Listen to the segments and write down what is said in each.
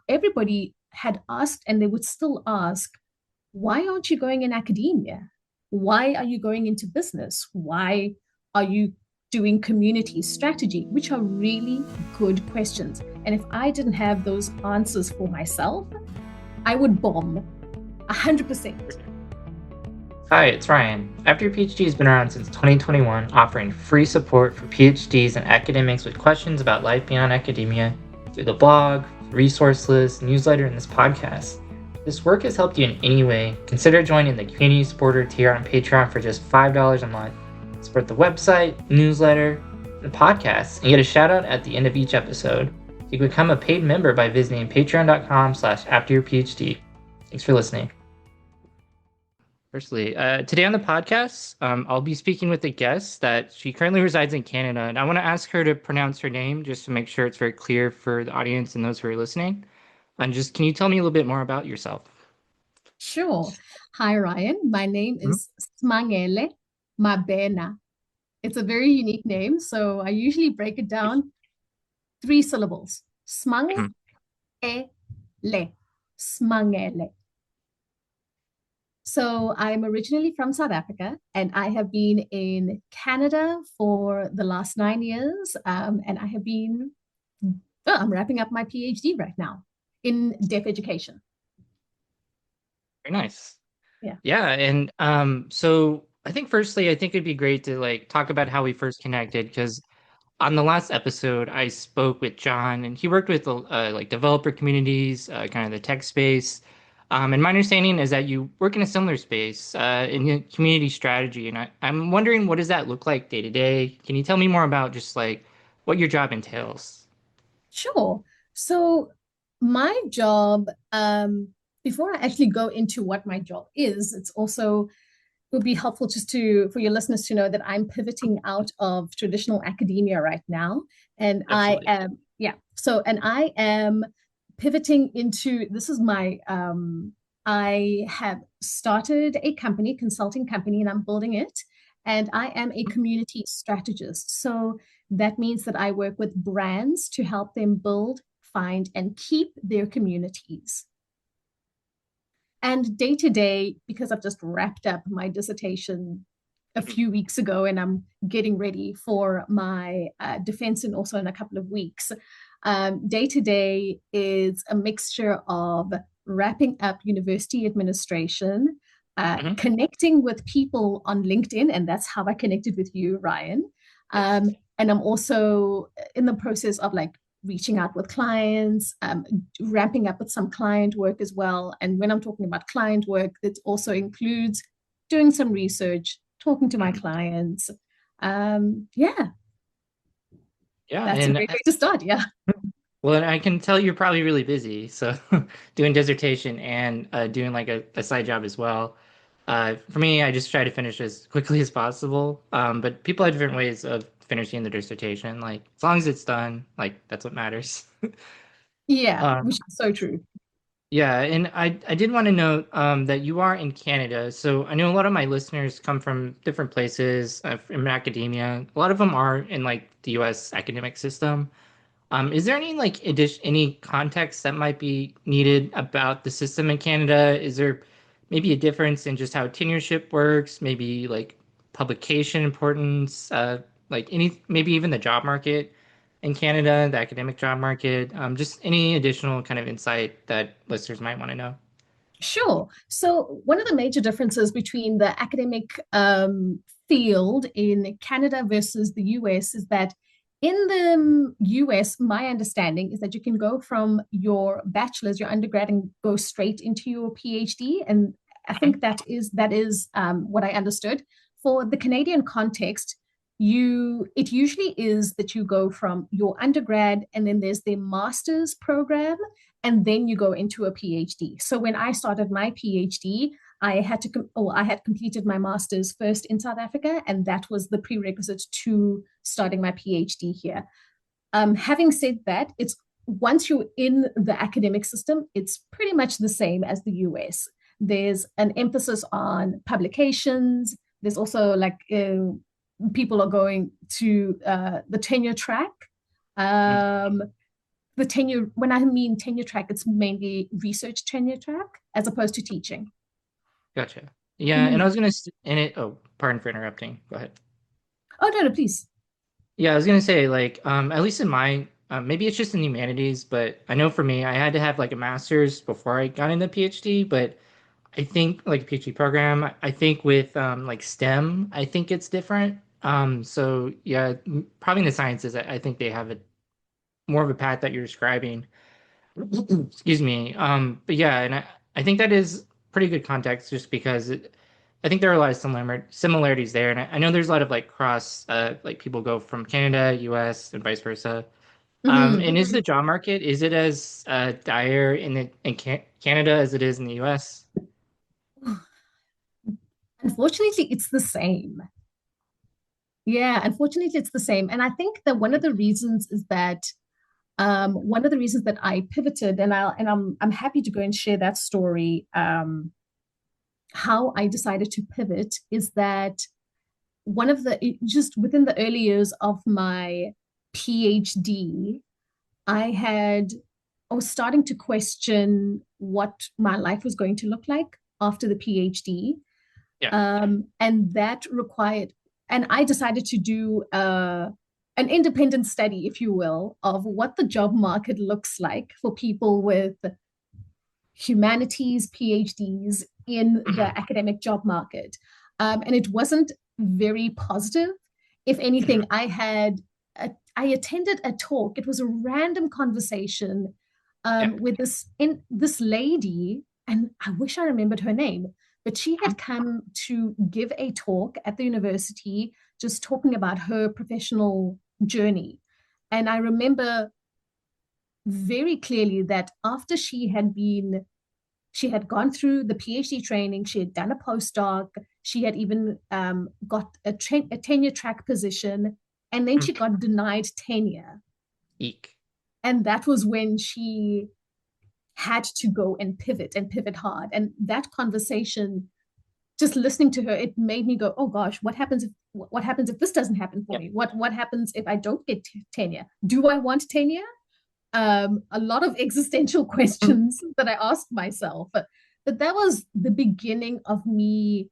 everybody had asked, and they would still ask, why aren't you going in academia? Why are you going into business? Why are you doing community strategy? Which are really good questions. And if I didn't have those answers for myself, I would bomb 100%. Hi, it's Ryan. After Your PhD has been around since 2021, offering free support for PhDs and academics with questions about life beyond academia through the blog, resource list, newsletter, and this podcast. If this work has helped you in any way, consider joining the Community Supporter tier on Patreon for just $5 a month. Support the website, newsletter, and podcast, and get a shout out at the end of each episode. You can become a paid member by visiting patreon.com/afteryourphd. Thanks for listening. Firstly, today on the podcast, I'll be speaking with a guest that she currently resides in Canada, and I want to ask her to pronounce her name just to make sure it's very clear for the audience and those who are listening. And just, can you tell me a little bit more about yourself? Sure. Hi, Ryan. My name Mhm. is Simangele Mabena. It's a very unique name, so I usually break it down 3 syllables. Smang Mhm. e le. Smangele. So I'm originally from South Africa, and I have been in Canada for the last 9 years. And I have been, I'm wrapping up my PhD right now in deaf education. Very nice. Yeah. Yeah, and so I think firstly, I think it'd be great to like talk about how we first connected because on the last episode, I spoke with John, and he worked with like developer communities, kind of the tech space. And my understanding is that you work in a similar space in the community strategy, and I'm wondering what does that look like day to day? Can you tell me more about just like what your job entails? Sure. So my job, before I actually go into what my job is, it's also it would be helpful just to for your listeners to know that I'm pivoting out of traditional academia right now. And I Absolutely. am, yeah. So and I am pivoting into this is my I have started a company, consulting company, and I'm building it. And I am a community strategist. So that means that I work with brands to help them build, find, and keep their communities. And day to day, because I've just wrapped up my dissertation a Mhm. few weeks ago and I'm getting ready for my defense and also in a couple of weeks, day to day is a mixture of wrapping up university administration, Mhm. connecting with people on LinkedIn, and that's how I connected with you, Ryan. Yes. And I'm also in the process of like reaching out with clients, ramping up with some client work as well. And when I'm talking about client work, it also includes doing some research, talking to my Mhm. clients. Yeah, Yeah, that's a and great way to start. Yeah. well, and I can tell you're probably really busy, so doing dissertation and doing like a side job as well. For me, I just try to finish as quickly as possible. But people have different ways of finishing the dissertation. Like as long as it's done, like that's what matters. Yeah, Um, which is so true. yeah, and I did want to note that you are in Canada, so I know a lot of my listeners come from different places in academia. A lot of them are in like the U.S. academic system. Is there any like any context that might be needed about the system in Canada? Is there maybe a difference in just how tenureship works? Maybe like publication importance, like any maybe even the job market in Canada, the academic job market. Just any additional kind of insight that listeners might want to know. Sure. So, one of the major differences between the academic field in Canada versus the US is that in the US, my understanding is that you can go from your bachelor's, your undergrad, and go straight into your PhD. And I think Mhm. that is what I understood. For the Canadian context, it usually is that you go from your undergrad and then there's the master's program and then you go into a PhD. So when I started my PhD, I had completed my master's first in South Africa, and that was the prerequisite to starting my PhD here. Having said that, it's once you're in the academic system, it's pretty much the same as the US. There's an emphasis on publications. There's also like people are going to the tenure track. Mhm. Um, the tenure, when I mean tenure track, it's mainly research tenure track as opposed to teaching. Gotcha. Yeah, and I Mhm. was gonna and it. Oh, pardon for interrupting. Go ahead. Oh, no, no, please. Yeah, I was gonna say like at least in my maybe it's just in humanities, but I know for me I had to have like a master's before I got into PhD, but I think like a PhD program, I think with like STEM, I think it's different. So yeah, probably in the sciences, I think they have a more of a path that you're describing. Excuse me. But yeah, and I think that is pretty good context just because I think there are a lot of similarities there. And I know there's a lot of like cross, like people go from Canada, US, and vice versa. Mhm. And is the job market, is it as dire in Canada as it is in the US? Unfortunately, it's the same. Yeah, unfortunately, it's the same. And I think that one of the reasons is that one of the reasons that I pivoted, and I'm happy to go and share that story. How I decided to pivot is that one of the just within the early years of my PhD, I had I was starting to question what my life was going to look like after the PhD. Yeah. And that required, and I decided to do an independent study, if you will, of what the job market looks like for people with humanities PhDs in Mhm. the academic job market. And it wasn't very positive. If anything, Mhm. I attended a talk. It was a random conversation Yeah. with this lady, and I wish I remembered her name, but she had come to give a talk at the university, just talking about her professional journey. And I remember very clearly that after she had gone through the PhD training, she had done a postdoc, she had even got a tenure track position, and then Mhm. she got denied tenure. Eek. And that was when she had to go and pivot hard. And that conversation, just listening to her, it made me go, "Oh gosh, what happens if this doesn't happen for Yeah. me? What happens if I don't get tenure? Do I want tenure?" A lot of existential questions that I asked myself. But that was the beginning of me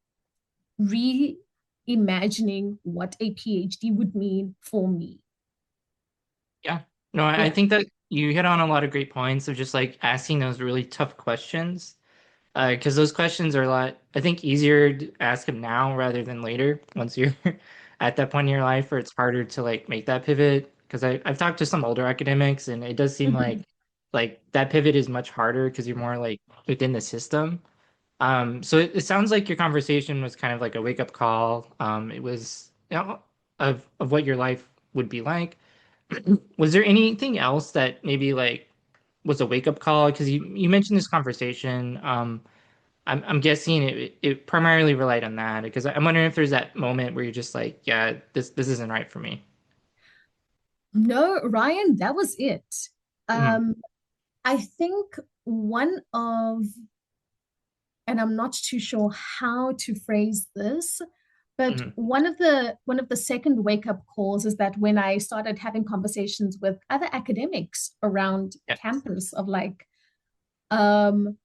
reimagining what a PhD would mean for me. Yeah. No, I Yeah. think that you hit on a lot of great points of just like asking those really tough questions. Because those questions are a lot, I think, easier to ask them now rather than later once you're at that point in your life where it's harder to like make that pivot. Because I've talked to some older academics and it does seem Mhm. like that pivot is much harder because you're more like within the system. So it sounds like your conversation was kind of like a wake up call. It was, of what your life would be like. Was there anything else that maybe like was a wake up call? Because you mentioned this conversation. I'm guessing it primarily relied on that because I'm wondering if there's that moment where you're just like, yeah, this isn't right for me. No, Ryan, that was it. Hmm. Um, I think one of, and I'm not too sure how to phrase this, but Hmm. one of the second wake up calls is that when I started having conversations with other academics around Yeah. campus of like, um,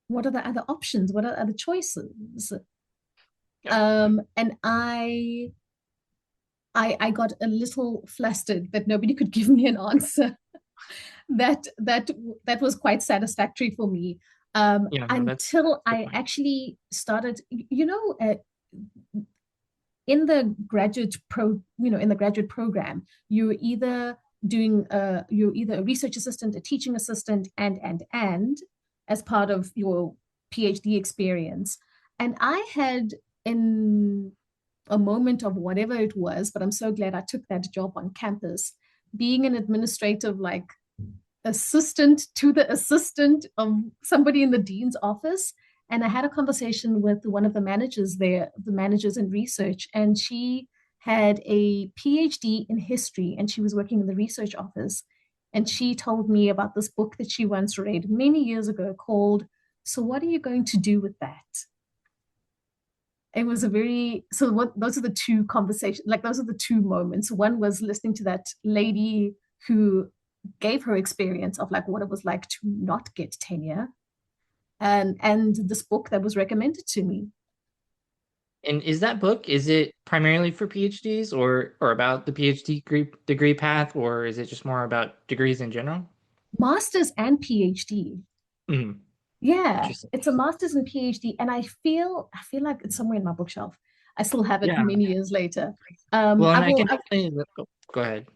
what are the other options? What are the other choices? Yeah. And I got a little flustered that nobody could give me an answer that that was quite satisfactory for me, Yeah. No, until that's a good I point. actually started, in the in the graduate program, you're either a research assistant, a teaching assistant, and as part of your PhD experience. And I had, in a moment of whatever it was, but I'm so glad I took that job on campus, being an administrative like assistant to the assistant of somebody in the dean's office. And I had a conversation with one of the managers there, the managers in research, and she had a PhD in history and she was working in the research office. And she told me about this book that she once read many years ago called "So What Are You Going to Do with That?" It was a very, so what, those are the two conversations, like those are the two moments. One was listening to that lady who gave her experience of like what it was like to not get tenure, and this book that was recommended to me. And is that book, is it primarily for PhDs or about the PhD degree path, or is it just more about degrees in general? Masters and PhD. Mm, Yeah, interesting. it's a master's and PhD, and I feel like it's somewhere in my bookshelf. I still have it Yeah. many years later. Well, I and I will. can definitely go ahead. Go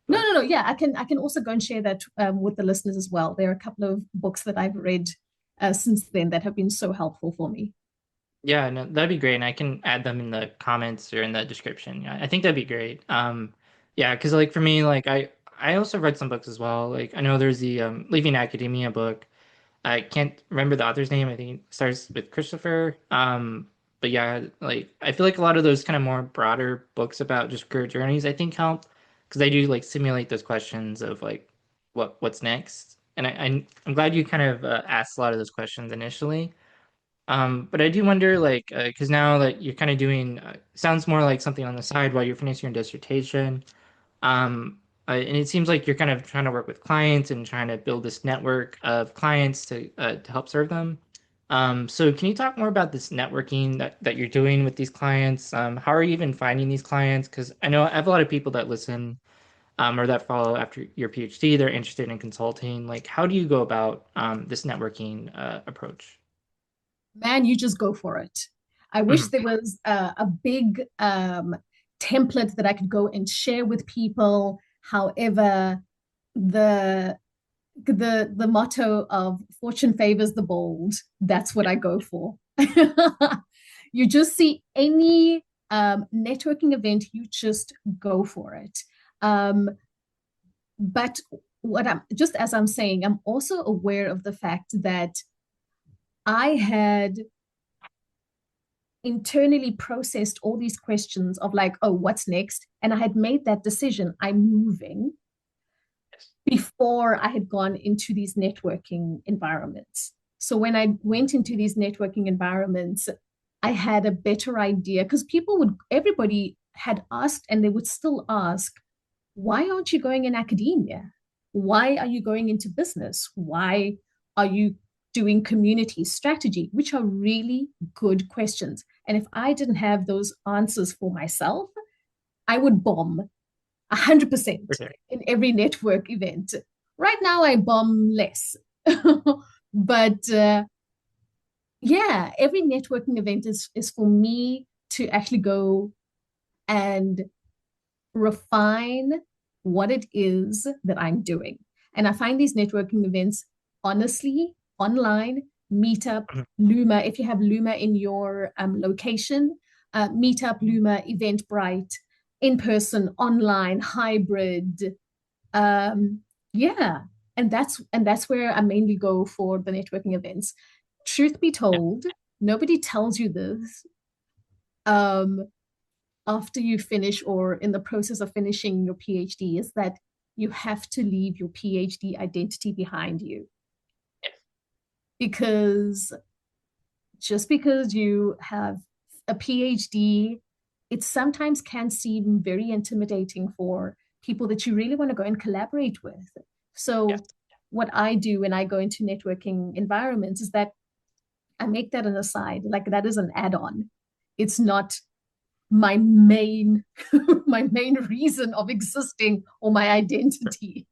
No, ahead. no, no. Yeah, I can also go and share that with the listeners as well. There are a couple of books that I've read since then that have been so helpful for me. Yeah, no, that'd be great, and I can add them in the comments or in the description. Yeah, I think that'd be great. Yeah, because like for me, like I also read some books as well. Like I know there's the Leaving Academia book. I can't remember the author's name. I think it starts with Christopher. But yeah, like I feel like a lot of those kind of more broader books about just career journeys, I think help because they do like simulate those questions of like what's next. And I'm glad you kind of asked a lot of those questions initially. But I do wonder, like, because now that you're kind of doing, sounds more like something on the side while you're finishing your dissertation. Um, and it seems like you're kind of trying to work with clients and trying to build this network of clients to help serve them. So can you talk more about this networking that you're doing with these clients? How are you even finding these clients? Because I know I have a lot of people that listen, or that follow after your PhD. They're interested in consulting. Like, how do you go about this networking approach? Man, you just go for it. I wish Mhm. there was a big template that I could go and share with people. However, the the motto of fortune favors the bold, that's what I go for. You just see any networking event, you just go for it. But what I'm just as I'm saying, I'm also aware of the fact that I had internally processed all these questions of like, oh, what's next? And I had made that decision. I'm moving Yes. before I had gone into these networking environments. So when I went into these networking environments, I had a better idea because everybody had asked and they would still ask, why aren't you going in academia? Why are you going into business? Why are you doing community strategy? Which are really good questions. And if I didn't have those answers for myself, I would bomb 100% For sure. in every network event. Right now, I bomb less. But yeah, every networking event is for me to actually go and refine what it is that I'm doing. And I find these networking events honestly online, Meetup, Mhm. Luma, if you have Luma in your location, Meetup, Luma, Eventbrite, in person, online, hybrid. Um, yeah. And that's where I mainly go for the networking events. Truth be Yeah. told, nobody tells you this. Um, After you finish or in the process of finishing your PhD is that you have to leave your PhD identity behind you Yes. because just because you have a PhD, it sometimes can seem very intimidating for people that you really want to go and collaborate with. Yes. So, what I do when I go into networking environments is that I make that an aside, like that is an add on. It's not my main my main reason of existing or my identity.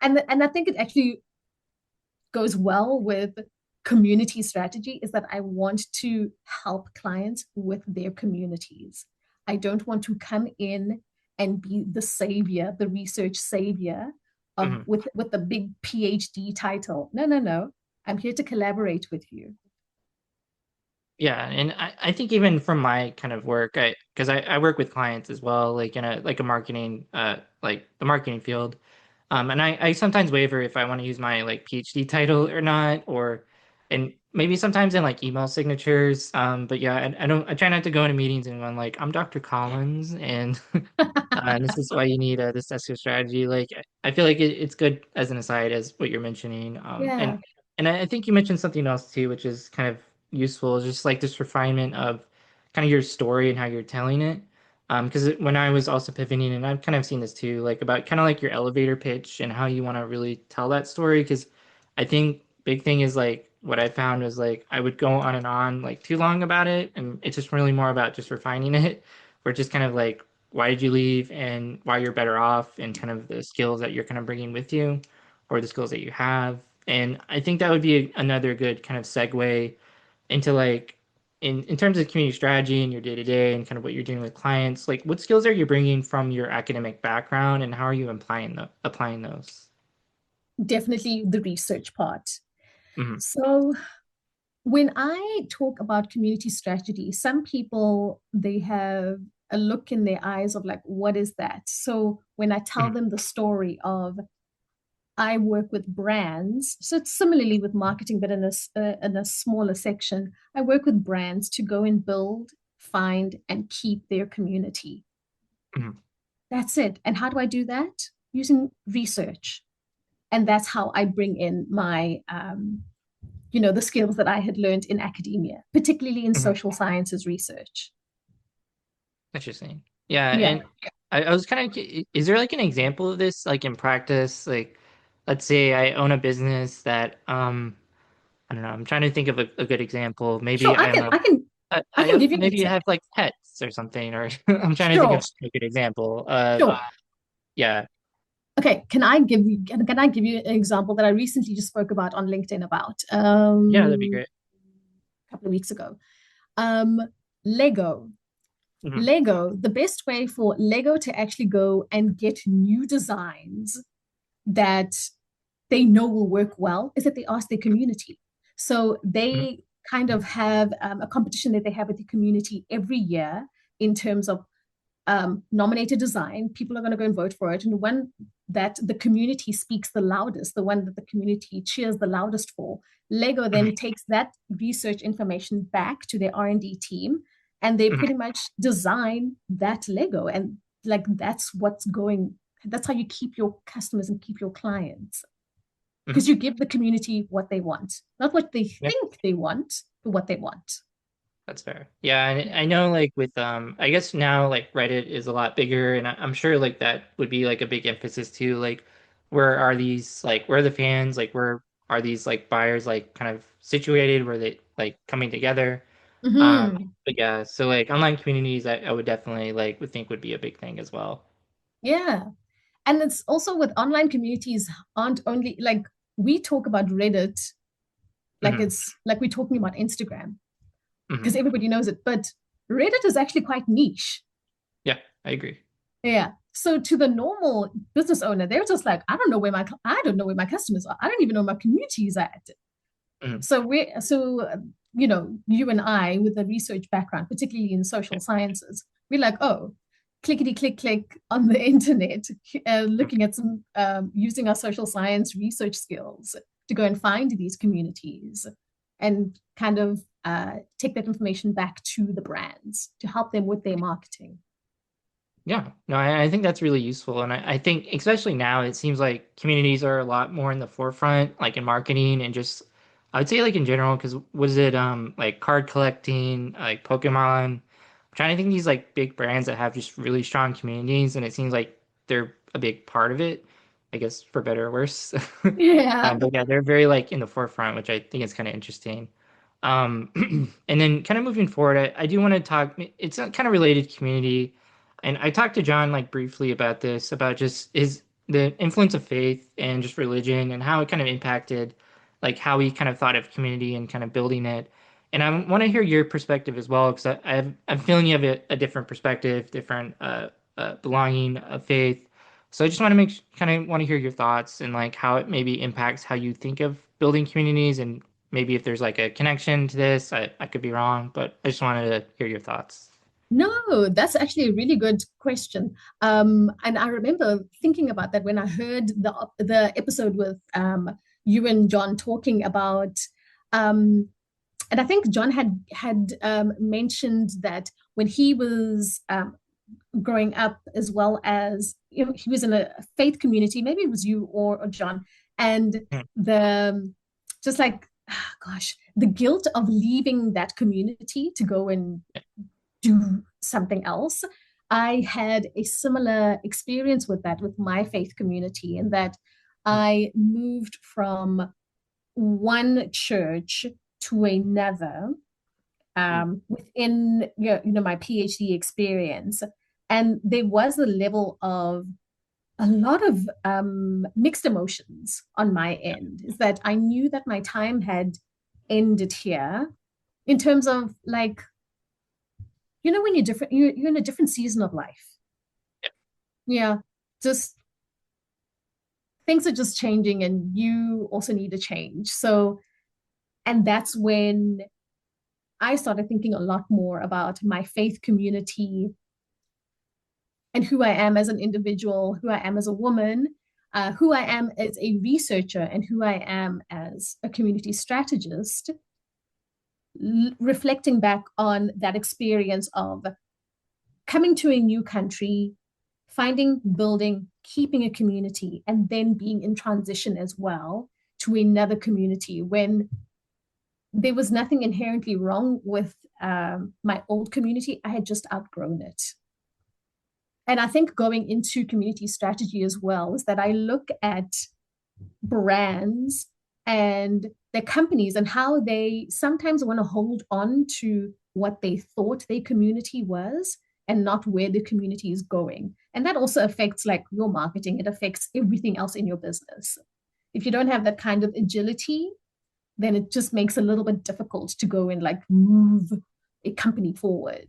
And I think it actually goes well with community strategy is that I want to help clients with their communities. I don't want to come in and be the savior, the research savior of Mhm. with the big PhD title. No, no, no. I'm here to collaborate with you. Yeah, and I think even from my kind of work, because I work with clients as well, like in a marketing like the marketing field. And I sometimes waver if I want to use my like PhD title or not, or and maybe sometimes in like email signatures. But yeah, I don't I try not to go into meetings and going like I'm Dr. Collins and this is why you need this SEO strategy. Like I feel like it's good as an aside as what you're mentioning. Yeah. And I think you mentioned something else too, which is kind of useful, just like this refinement of kind of your story and how you're telling it. Because when I was also pivoting, and I've kind of seen this too, like about kind of like your elevator pitch and how you want to really tell that story. Because I think big thing is like what I found was like I would go on and on like too long about it, and it's just really more about just refining it, or just kind of like why did you leave and why you're better off, and kind of the skills that you're kind of bringing with you, or the skills that you have. And I think that would be another good kind of segue into like in terms of community strategy and your day to day and kind of what you're doing with clients, like what skills are you bringing from your academic background and how are you applying those? Definitely the research part. Hmm. So when I talk about community strategy, some people they have a look in their eyes of like, what is that? So when I tell Hmm. them the story of I work with brands, so it's similarly with marketing, but in a smaller section, I work with brands to go and build, find, and keep their community. Hmm. That's it. And how do I do that? Using research. And that's how I bring in my the skills that I had learned in academia, particularly in Hmm. social sciences research. Interesting. Yeah, Yeah. and I was kind of, is there like an example of this, like in practice? Like, let's say I own a business that, I don't know, I'm trying to think of a good example. Sure, Maybe I I'm can a, I can I can give you an maybe you example. have like pets or something, or I'm trying to think Sure, of a good example. sure. Yeah, Okay, can I give you an example that I recently just spoke about on LinkedIn about yeah, that'd be great. a couple of weeks ago? Um, Lego. Hmm. The best way for Lego to actually go and get new designs that they know will work well is that they ask their community. So Hmm. they kind of have a competition that they have with the community every year in terms of nominated design. People are going to go and vote for it. And the one that the community speaks the loudest, the one that the community cheers the loudest for, Lego Hmm. then takes that research information back to their R&D team and they Hmm. pretty much design that Lego. And like that's how you keep your customers and keep your clients Hmm. because you give the community what they want, not what they Yeah, think they want, but what they want. that's fair. Yeah, and Yeah. I know like with I guess now like Reddit is a lot bigger, and I'm sure like that would be like a big emphasis too. Like, where are the fans? Like, where are these like buyers like kind of situated? Where they like coming together? Mm-hmm. But yeah, so like online communities, I would definitely like would think would be a big thing as well. Yeah. And it's also with online communities aren't only like we talk about Reddit like Hmm. it's like we're talking about Instagram Hmm. because everybody knows it, but Reddit is actually quite niche. Yeah, I agree. Yeah. So to the normal business owner, they're just like, I don't know where my customers are. I don't even know where my community is at. Hmm. So you and I with a research background, particularly in social Yeah. sciences, we're like, oh, clickety click click on the internet, looking at some using our social science research skills to go and find these communities and kind of take that information back to the brands to help them with their marketing. Yeah, no, I think that's really useful. And I think, especially now, it seems like communities are a lot more in the forefront, like in marketing and just, I would say, like in general, because was it like card collecting, like Pokemon? I'm trying to think of these like big brands that have just really strong communities, and it seems like they're a big part of it, I guess, for better or worse. Yeah. But yeah, they're very like in the forefront, which I think is kind of interesting. Um, and then kind of moving forward, I do want to talk, it's kind of related to community. And I talked to John like briefly about this, about just the influence of faith and just religion and how it kind of impacted like how he kind of thought of community and kind of building it. And I want to hear your perspective as well, because I'm feeling you have a different perspective, different belonging of faith. So I just want to kind of want to hear your thoughts and like how it maybe impacts how you think of building communities and maybe if there's like a connection to this. I could be wrong, but I just wanted to hear your thoughts. No, that's actually a really good question. And I remember thinking about that when I heard the episode with you and John talking about, and I think John had mentioned that when he was growing up, as well as he was in a faith community. Maybe it was you or John, and Hmm. the just like gosh, the guilt of leaving that community to go and do something else. I had a similar experience with that, with my faith community, in that I moved from one church to another Mm. within my PhD experience. And there was a level of a lot of mixed emotions on my end, is that I knew that my time had ended here in terms of like, when you're different, you're in a different season of life. Yeah, just things are just changing and you also need a change. So, and that's when I started thinking a lot more about my faith community and who I am as an individual, who I am as a woman, who I am as a researcher, and who I am as a community strategist, reflecting back on that experience of coming to a new country, finding, building, keeping a community, and then being in transition as well to another community when there was nothing inherently wrong with my old community. I had just outgrown it. And I think going into community strategy as well is that I look at brands and their companies and how they sometimes want to hold on to what they thought their community was and not where the community is going. And that also affects like your marketing, it affects everything else in your business. If you don't have that kind of agility, then it just makes it a little bit difficult to go and like move a company forward.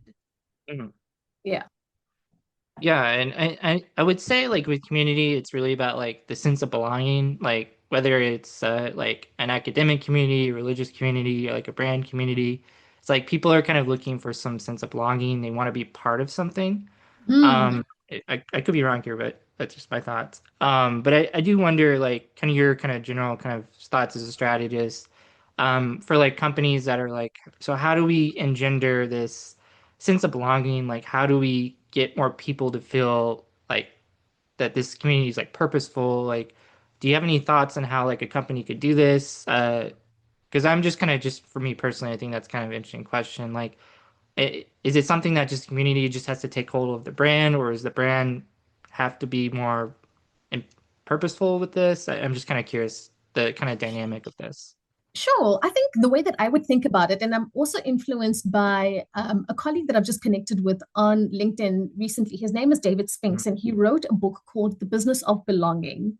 Mm. Yeah. Yeah, and I would say like with community, it's really about like the sense of belonging, like whether it's like an academic community, religious community, or like a brand community. It's like people are kind of looking for some sense of belonging. They want to be part of something. Mm, I could be wrong here, but that's just my thoughts. But I do wonder, like, kind of your kind of general kind of thoughts as a strategist, for like companies that are like, so how do we engender this sense of belonging? Like, how do we get more people to feel like that this community is like purposeful? Like, do you have any thoughts on how like a company could do this? Because I'm just kind of just for me personally, I think that's kind of an interesting question. Like, is it something that just community just has to take hold of the brand, or does the brand have to be more in- purposeful with this? I'm just kind of curious the kind of dynamic of this. sure. I think the way that I would think about it, and I'm also influenced by a colleague that I've just connected with on LinkedIn recently. His name is David Mm, Spinks, and he wrote a book called The Business of Belonging.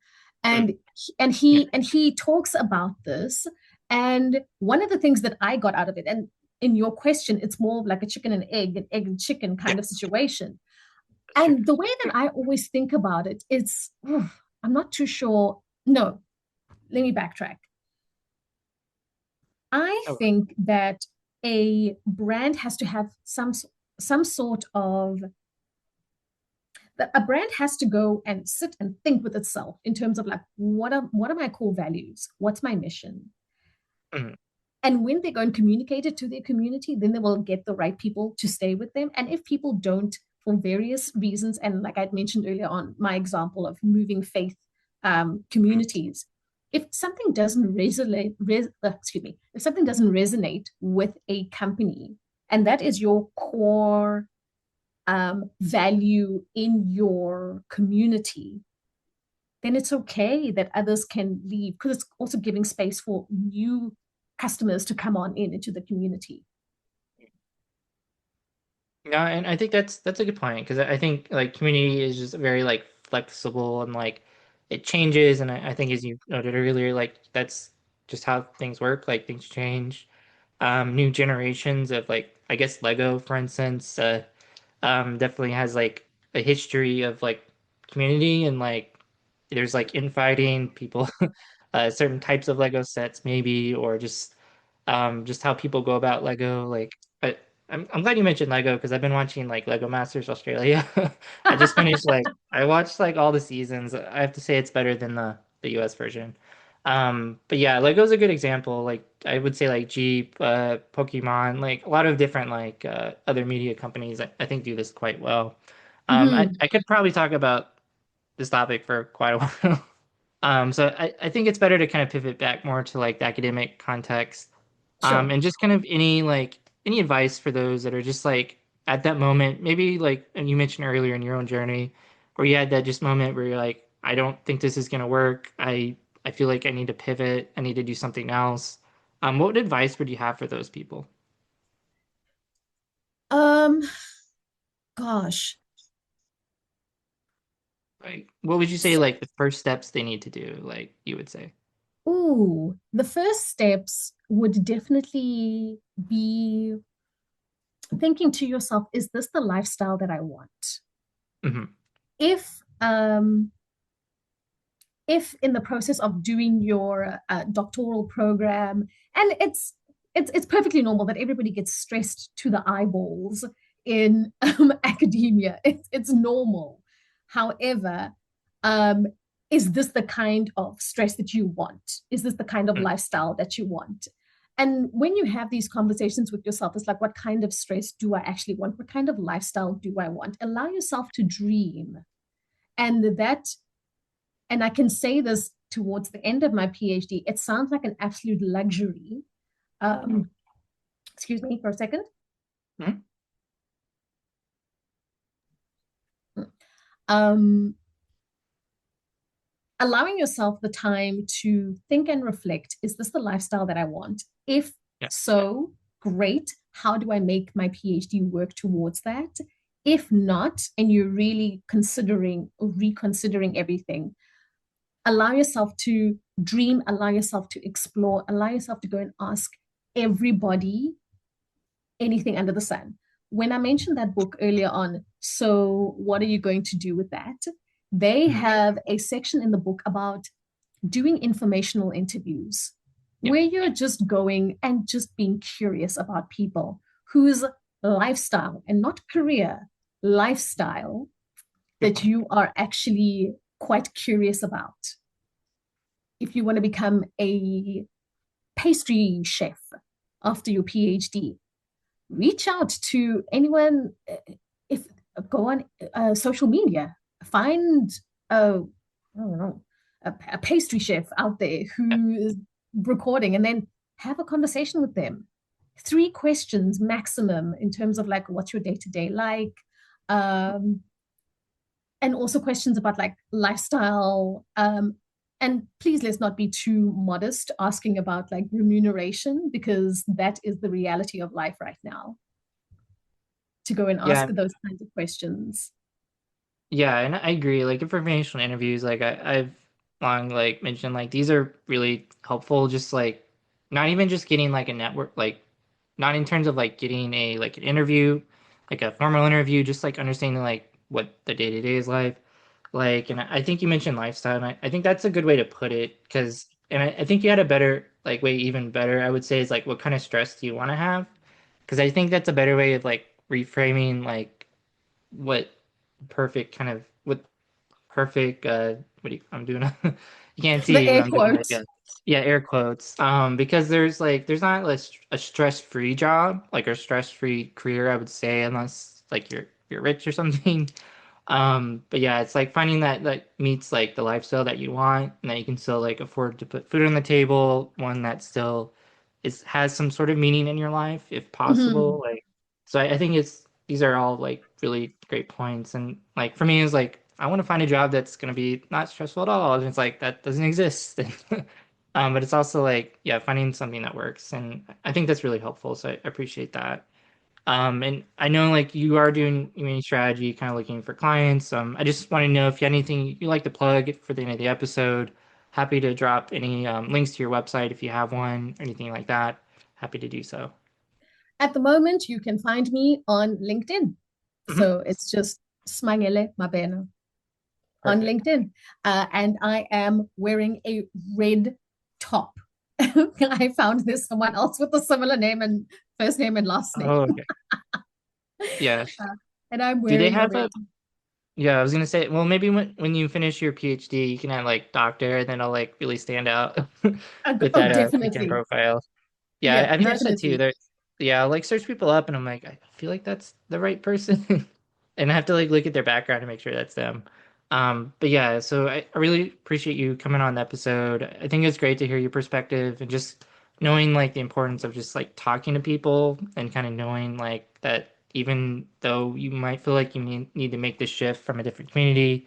mm, And yeah, he talks about this. And one of the things that I got out of it, and in your question, it's more of like a chicken and egg, an egg and chicken yeah, kind of situation. that's true. And the way that I always think about it, I'm not too sure. No, let me backtrack. I Oh, think that a brand has to have some sort of that a brand has to go and sit and think with itself in terms of like what are my core values? What's my mission? mm, And when they go and communicate it to their community, then they will get the right people to stay with them. And if people don't, for various reasons, and like I'd mentioned earlier on, my example of moving faith mm, communities, if something doesn't if something doesn't resonate with a company, and that is your core value in your community, then it's okay that others can leave because it's also giving space for new customers to come on in into the community. yeah, and I think that's a good point because I think like community is just very like flexible and like it changes, and I think as you noted earlier, like that's just how things work. Like things change. New generations of like I guess Lego, for instance. Definitely has like a history of like community and like there's like infighting people certain types of Lego sets maybe or just how people go about Lego like I'm glad you mentioned Lego because I've been watching like Lego Masters Australia. I just finished like I watched like all the seasons. I have to say it's better than the US version. But yeah, Lego's a good example. Like I would say like Jeep, Pokemon, like a lot of different like other media companies I think do this quite well. Mm-hmm. I could probably talk about this topic for quite a while. So I think it's better to kind of pivot back more to like the academic context. Sure. And just kind of any like any advice for those that are just like at that moment, maybe like and you mentioned earlier in your own journey, where you had that just moment where you're like, I don't think this is gonna work. I feel like I need to pivot. I need to do something else. What advice would you have for those people? Um, gosh. Like, what would you say like the first steps they need to do? Like you would say. Ooh, the first steps would definitely be thinking to yourself, is this the lifestyle that I want? Hmm. If um if in the process of doing your doctoral program, and it's perfectly normal that everybody gets stressed to the eyeballs in academia. It's normal. However, um, is this the kind of stress that you want? Is this the kind of lifestyle that you want? And when you have these conversations with yourself, it's like, what kind of stress do I actually want? What kind of lifestyle do I want? Allow yourself to dream. And that and I can say this towards the end of my PhD, it sounds like an absolute luxury. Um, excuse me for a second. Hmm. Um, allowing yourself the time to think and reflect, is this the lifestyle that I want? If Yeah. so, great. How do I make my PhD work towards that? If not, and you're really considering or reconsidering everything, allow yourself to dream, allow yourself to explore, allow yourself to go and ask everybody anything under the sun. When I mentioned that book earlier on, so what are you going to do with that? They Mhm. have a section in the book about doing informational interviews Yeah. where you're just going and just being curious about people whose lifestyle and not career, lifestyle Good that point. you are actually quite curious about. If you want to become a pastry chef after your PhD, reach out to anyone. If go on social media, find a I don't know a pastry chef out there Yeah. who is recording, and then have a conversation with them. Three questions maximum in terms of like, what's your day to day like, um, and also questions about like lifestyle. And please, let's not be too modest asking about like remuneration, because that is the reality of life right now, to go and ask Yeah. those kinds of questions. Yeah, and I agree. Like informational interviews, like I've long like mentioned, like these are really helpful. Just like not even just getting like a network, like not in terms of like getting a like an interview, like a formal interview, just like understanding like what the day to day is like. Like, and I think you mentioned lifestyle, and I think that's a good way to put it because, and I think you had a better like way, even better, I would say, is like what kind of stress do you want to have? Because I think that's a better way of like reframing like what perfect kind of what perfect what do you, I'm doing you can't The see but air I'm doing like quotes. yeah, air quotes because there's not like a stress-free job like a stress-free career I would say unless like you're rich or something. But yeah, it's like finding that meets like the lifestyle that you want and that you can still like afford to put food on the table, one that still is has some sort of meaning in your life if Mhm. possible. Like, so I think it's these are all like really great points. And like for me, it's like I want to find a job that's gonna be not stressful at all. And it's like that doesn't exist. But it's also like yeah, finding something that works, and I think that's really helpful. So I appreciate that. And I know like you are doing community strategy, kind of looking for clients. I just want to know if you have anything you'd like to plug for the end of the episode. Happy to drop any links to your website if you have one, or anything like that. Happy to do so. At the moment, you can find me on LinkedIn. Mhm. So it's just Simangele Mabena on Perfect. LinkedIn. And I am wearing a red top. I found there's someone else with a similar name and first name and last name. Oh, okay. Yeah. Uh, and I'm Do they wearing a have red a? Yeah, I was gonna say. Well, maybe when you finish your PhD, you can have like doctor, and then it'll like really stand out with Oh, that LinkedIn definitely. profile. Yeah, Yeah, I've noticed that too. definitely. Yeah, I'll like search people up and I'm like, I feel like that's the right person. And I have to like look at their background to make sure that's them. But yeah, so I really appreciate you coming on the episode. I think it's great to hear your perspective and just knowing like the importance of just like talking to people and kind of knowing like that even though you might feel like you need to make the shift from a different community,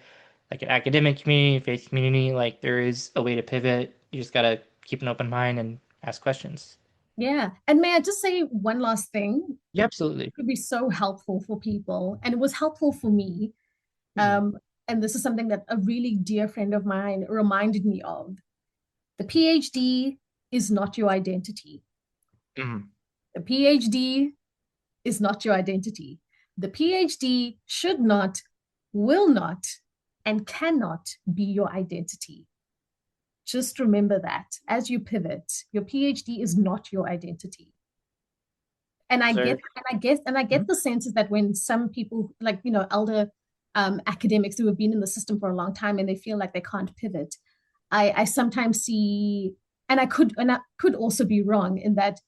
like an academic community, faith community, like there is a way to pivot. You just gotta keep an open mind and ask questions. Yeah. And may I just say one last thing? Yeah, absolutely. Could be so helpful for people, and it was helpful for me. Mm-hmm. And this is something that a really dear friend of mine reminded me of. The PhD is not your identity. Mm-hmm. The PhD is not your identity. The PhD should not, will not, and cannot be your identity. Just remember that as you pivot, your PhD is not your identity. And I So, get, and I get mhm. the sense is that when some people, like elder academics who have been in the system for a long time and they feel like they can't pivot, I sometimes see, and I could also be wrong in that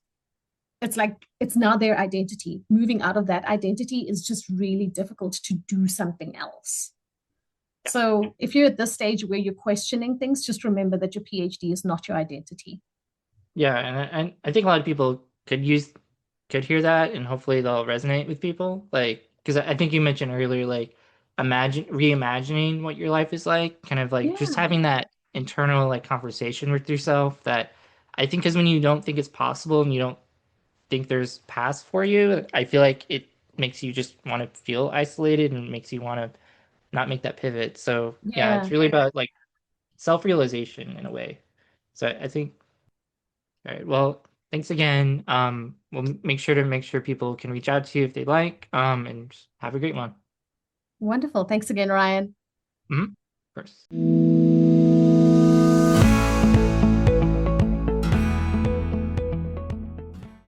it's like it's now their identity. Moving out of that identity is just really difficult to do something else. So if you're at this stage where you're questioning things, just remember that your PhD is not your identity. Yeah, and I think a lot of people could hear that, and hopefully they'll resonate with people. Like, because I think you mentioned earlier, like reimagining what your life is like, kind of like just Yeah, having that internal like conversation with yourself. That I think because when you don't think it's possible and you don't think there's paths for you, I feel like it makes you just want to feel isolated and makes you want to not make that pivot. So yeah, it's yeah. really about like self-realization in a way. So I think. All right. Well, thanks again. We'll make sure people can reach out to you if they like. And just have a great one. Wonderful. Thanks again, Ryan. Mhm. Of course.